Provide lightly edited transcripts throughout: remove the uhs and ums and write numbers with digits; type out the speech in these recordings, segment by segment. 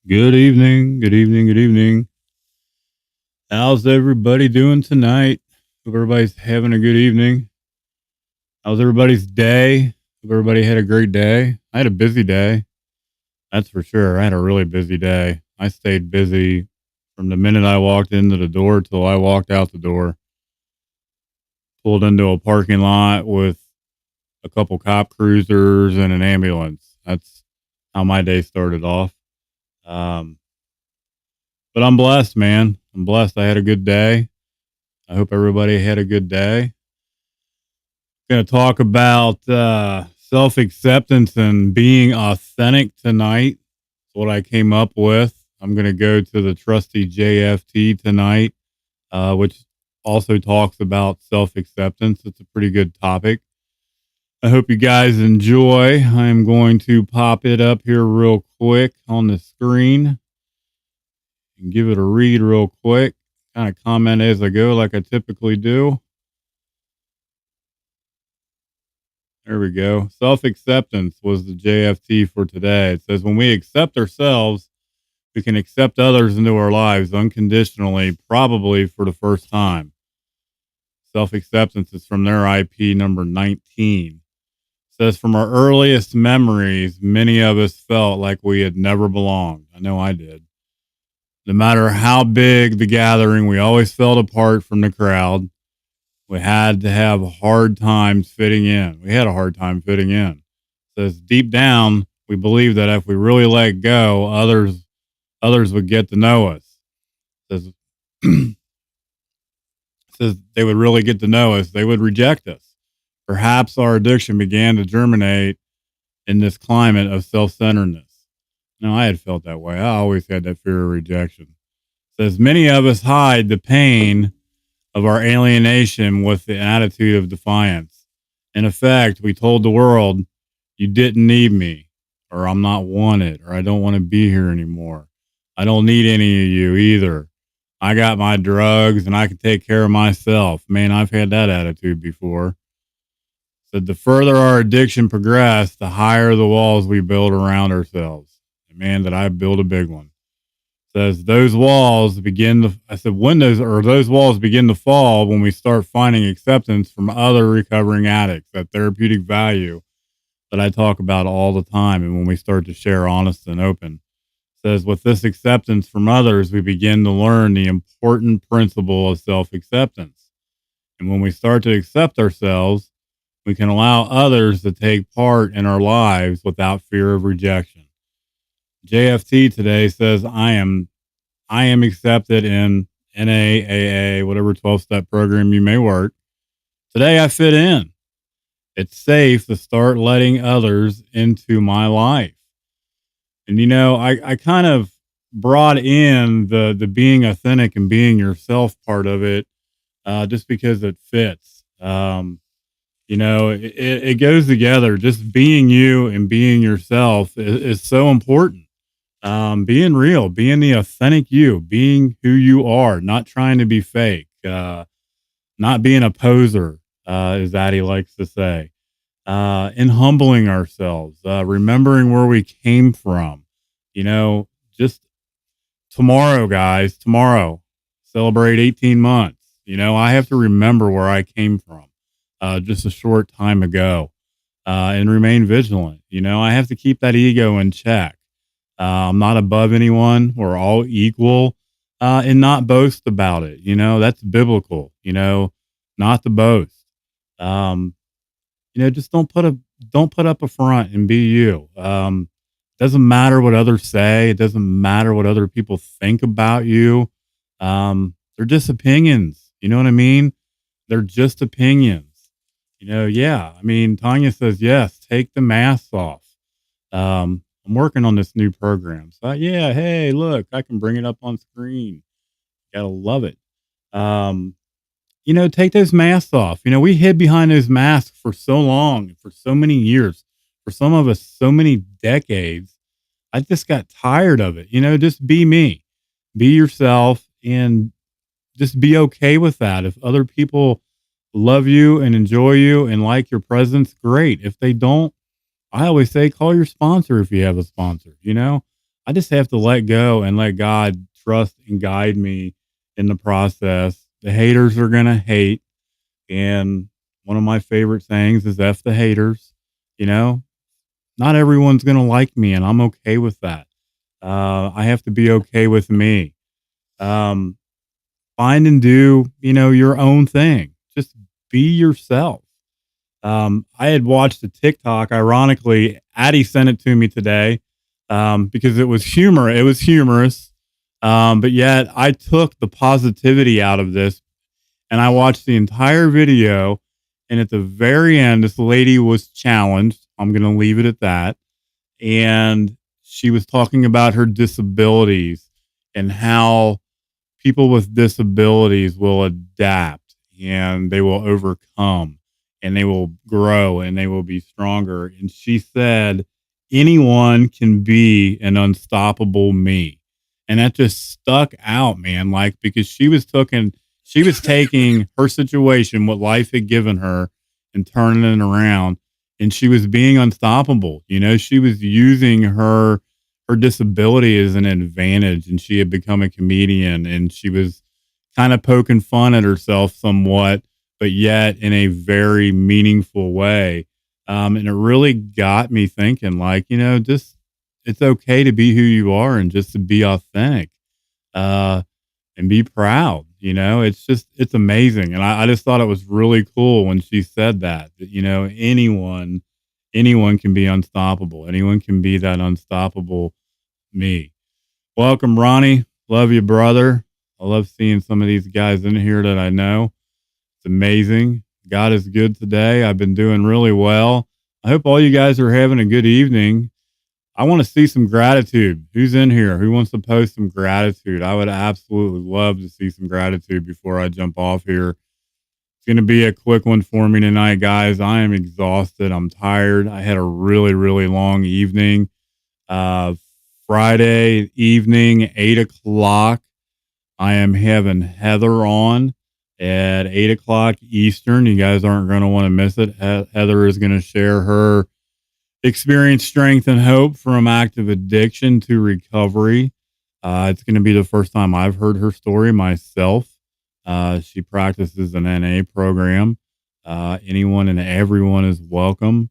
Good evening, good evening, good evening. How's everybody doing tonight? Hope everybody's having a good evening. How's everybody's day? Hope everybody had a great day. I had a busy day, that's for sure. I had a really busy day. I stayed busy from the minute I walked into the door till I walked out the door. Pulled into a parking lot with a couple cop cruisers and an ambulance. That's how my day started off. Um, but I'm blessed, man. I'm blessed. I had a good day. I hope everybody had a good day. Going to talk about self acceptance and being authentic tonight. That's what I came up with. I'm going to go to the trusty JFT tonight, which also talks about self acceptance. It's a pretty good topic. I hope you guys enjoy. I'm going to pop it up here real quick on the screen and give it a read real quick. Kind of comment as I go, like I typically do. There we go. Self acceptance was the JFT for today. It says when we accept ourselves, we can accept others into our lives unconditionally, probably for the first time. Self acceptance is from their IP number 19. It says from our earliest memories, many of us felt like we had never belonged. I know I did. No matter how big the gathering, we always felt apart from the crowd. We had to have hard times fitting in. We had a hard time fitting in. It says deep down, we believe that if we really let go, others would get to know us. It says, it says they would really get to know us. They would reject us. Perhaps our addiction began to germinate in this climate of self-centeredness. No, I had felt that way. I always had that fear of rejection. It says many of us hide the pain of our alienation with the attitude of defiance. In effect, we told the world, you didn't need me, or I'm not wanted, or I don't want to be here anymore. I don't need any of you either. I got my drugs and I can take care of myself. Man, I've had that attitude before. So the further our addiction progressed, the higher the walls we build around ourselves. And man, did I build a big one. Says those walls begin to I said windows or those walls begin to fall when we start finding acceptance from other recovering addicts, that therapeutic value that I talk about all the time, and when we start to share honest and open. Says with this acceptance from others, we begin to learn the important principle of self-acceptance. And when we start to accept ourselves, we can allow others to take part in our lives without fear of rejection. JFT today says I am accepted in NAAA, whatever 12-step program you may work. Today I fit in. It's safe to start letting others into my life. And I kind of brought in the being authentic and being yourself part of it, just because it fits. It goes together. Just being you and being yourself is so important. Being real, being the authentic you, being who you are, not trying to be fake, not being a poser, as Addie likes to say, and humbling ourselves, remembering where we came from. Just tomorrow, guys, tomorrow, celebrate 18 months. I have to remember where I came from, just a short time ago, and remain vigilant. I have to keep that ego in check. I'm not above anyone. We're all equal, and not boast about it. That's biblical, not to boast. Um, just don't put up a front and be you. Doesn't matter what others say. It doesn't matter what other people think about you. They're just opinions. You know what I mean? They're just opinions. Yeah. I mean, Tanya says, yes, take the masks off. I'm working on this new program. So yeah, hey, look, I can bring it up on screen. Gotta love it. Um, take those masks off. We hid behind those masks for so long, for so many years, for some of us, so many decades. I just got tired of it. Just be me, be yourself, and just be okay with that. If other people love you and enjoy you and like your presence, great. If they don't, I always say call your sponsor if you have a sponsor. I just have to let go and let God trust and guide me in the process. The haters are going to hate. And one of my favorite sayings is F the haters. You know, not everyone's going to like me, and I'm okay with that. I have to be okay with me. Um, Find and do, your own thing. Just be yourself. I had watched a TikTok. Ironically, Addie sent it to me today because it was humor. It was humorous, but yet I took the positivity out of this and I watched the entire video. And at the very end, this lady was challenged. I'm going to leave it at that. And she was talking about her disabilities and how people with disabilities will adapt and they will overcome and they will grow and they will be stronger. And she said, anyone can be an unstoppable me. And that just stuck out, man. Like, because she was taking her situation, what life had given her, and turning it around. And she was being unstoppable. She was using her disability as an advantage, and she had become a comedian, and she was kind of poking fun at herself somewhat, but yet in a very meaningful way. And it really got me thinking, like, just it's okay to be who you are and just to be authentic, uh, and be proud. It's amazing. And I just thought it was really cool when she said that, anyone can be unstoppable. Anyone can be that unstoppable me. Welcome, Ronnie. Love you, brother. I love seeing some of these guys in here that I know. It's amazing. God is good today. I've been doing really well. I hope all you guys are having a good evening. I want to see some gratitude. Who's in here? Who wants to post some gratitude? I would absolutely love to see some gratitude before I jump off here. It's going to be a quick one for me tonight, guys. I am exhausted. I'm tired. I had a really, really long evening. Uh, Friday evening, 8 o'clock. I am having Heather on at 8 o'clock Eastern. You guys aren't going to want to miss it. Heather is going to share her experience, strength, and hope from active addiction to recovery. It's going to be the first time I've heard her story myself. She practices an NA program. Anyone and everyone is welcome.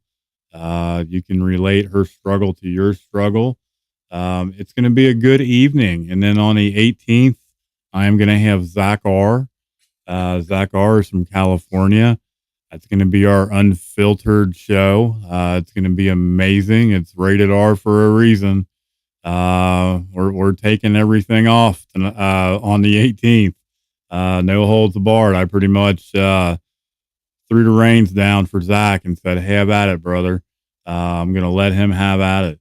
You can relate her struggle to your struggle. It's going to be a good evening. And then on the 18th, I am going to have Zach R. Zach R is from California. It's going to be our unfiltered show. It's going to be amazing. It's rated R for a reason. We're taking everything off on the 18th. No holds barred. I pretty much threw the reins down for Zach and said, have at it, brother. I'm going to let him have at it.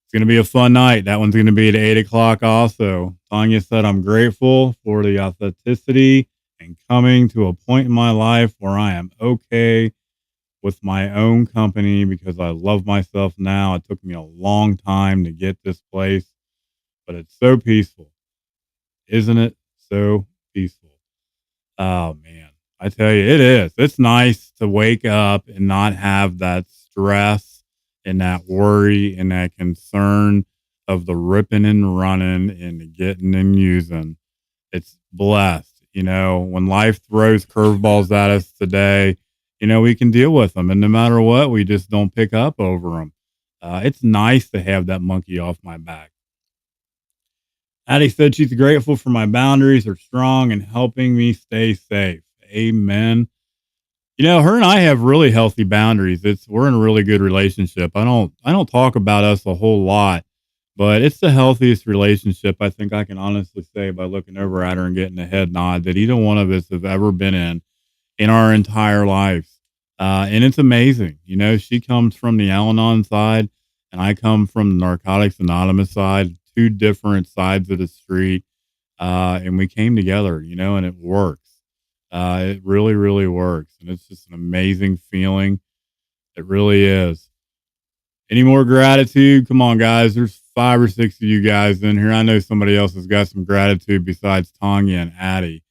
It's going to be a fun night. That one's going to be at 8 o'clock also. Tanya said, I'm grateful for the authenticity and coming to a point in my life where I am okay with my own company because I love myself now. It took me a long time to get this place, but it's so peaceful. Isn't it so peaceful? Oh, man. I tell you, it is. It's nice to wake up and not have that stress and that worry and that concern of the ripping and running and the getting and using. It's blessed. When life throws curveballs at us today, we can deal with them. And no matter what, we just don't pick up over them. It's nice to have that monkey off my back. Addie said she's grateful for my boundaries are strong and helping me stay safe. Amen. Her and I have really healthy boundaries. We're in a really good relationship. I don't talk about us a whole lot, but it's the healthiest relationship I think I can honestly say by looking over at her and getting a head nod that either one of us have ever been in our entire lives. And it's amazing. She comes from the Al-Anon side and I come from the Narcotics Anonymous side, two different sides of the street. And we came together, and it works. It really, really works. And it's just an amazing feeling. It really is. Any more gratitude? Come on, guys. There's 5 or 6 of you guys in here. I know somebody else has got some gratitude besides Tanya and Addie.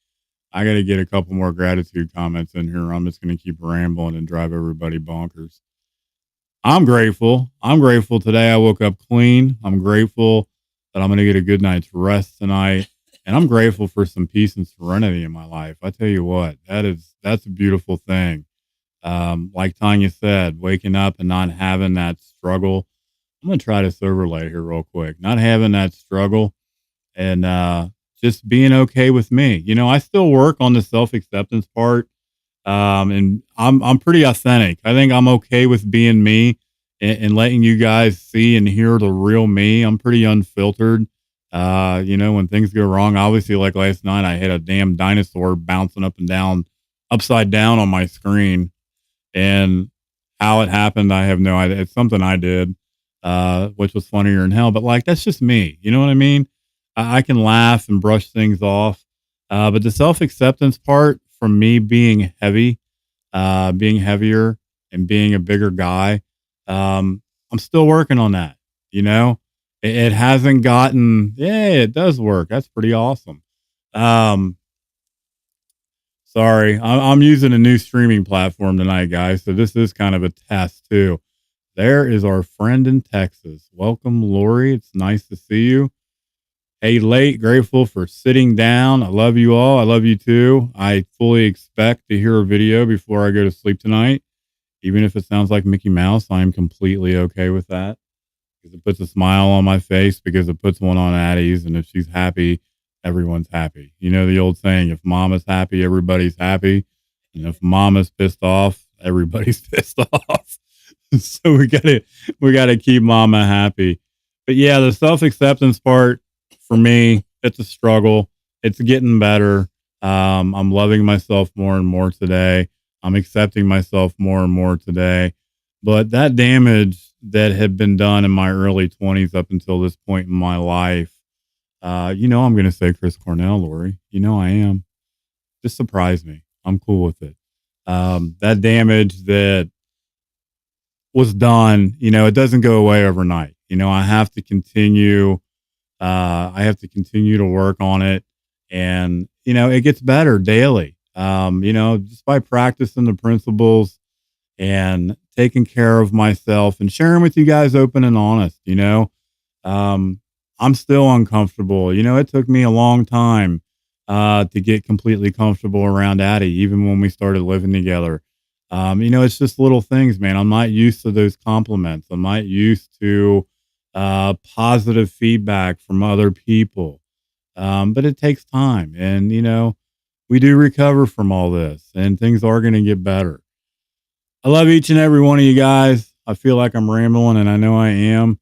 I got to get a couple more gratitude comments in here. I'm just going to keep rambling and drive everybody bonkers. I'm grateful. I'm grateful today. I woke up clean. I'm grateful that I'm going to get a good night's rest tonight. And I'm grateful for some peace and serenity in my life. I tell you what, that's a beautiful thing. Like Tanya said, waking up and not having that struggle. I'm going to try this overlay here real quick. Not having that struggle and just being okay with me. You know, I still work on the self acceptance part, and I'm pretty authentic. I think I'm okay with being me and letting you guys see and hear the real me. I'm pretty unfiltered. You know, when things go wrong, obviously, like last night, I had a damn dinosaur bouncing up and down, upside down on my screen, and how it happened, I have no idea. It's something I did, which was funnier than hell. But like, that's just me. You know what I mean? I can laugh and brush things off. But the self acceptance part, from me being heavy, being heavier, and being a bigger guy, I'm still working on that. You know, it hasn't gotten. Yeah, it does work. That's pretty awesome. Um, Sorry, I'm using a new streaming platform tonight, guys. So this is kind of a test too. There is our friend in Texas. Welcome, Lori. It's nice to see you. Hey, late, grateful for sitting down. I love you all. I love you too. I fully expect to hear a video before I go to sleep tonight. Even if it sounds like Mickey Mouse, I'm completely okay with that because it puts a smile on my face, because it puts one on Addie's. And if she's happy, everyone's happy. You know the old saying, if mama's happy, everybody's happy. And if mama's pissed off, everybody's pissed off. So we gotta keep mama happy. But yeah, the self acceptance part, for me, it's a struggle. It's getting better. I'm loving myself more and more today. I'm accepting myself more and more today. But that damage that had been done in my early 20s up until this point in my life, you know, I'm going to say Chris Cornell, Lori. You know, I am. Just surprise me. I'm cool with it. That damage that was done, you know, it doesn't go away overnight. You know, I have to continue. I have to continue to work on it, and you know, it gets better daily. You know, just by practicing the principles and taking care of myself and sharing with you guys open and honest. You know, I'm still uncomfortable. You know, it took me a long time to get completely comfortable around Addie, even when we started living together. You know, it's just little things, man. I'm not used to those compliments. I'm not used to positive feedback from other people. But it takes time. And, you know, we do recover from all this, and things are going to get better. I love each and every one of you guys. I feel like I'm rambling, and I know I am.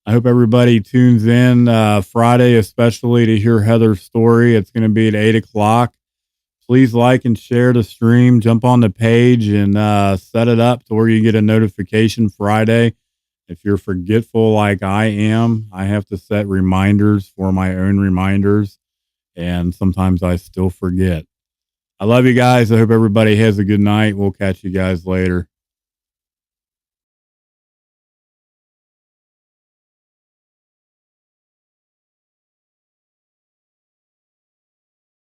I hope everybody tunes in Friday, especially to hear Heather's story. It's going to be at 8 o'clock. Please like and share the stream. Jump on the page and set it up to where you get a notification Friday. If you're forgetful like I am, I have to set reminders for my own reminders, and sometimes I still forget. I love you guys. I hope everybody has a good night. We'll catch you guys later.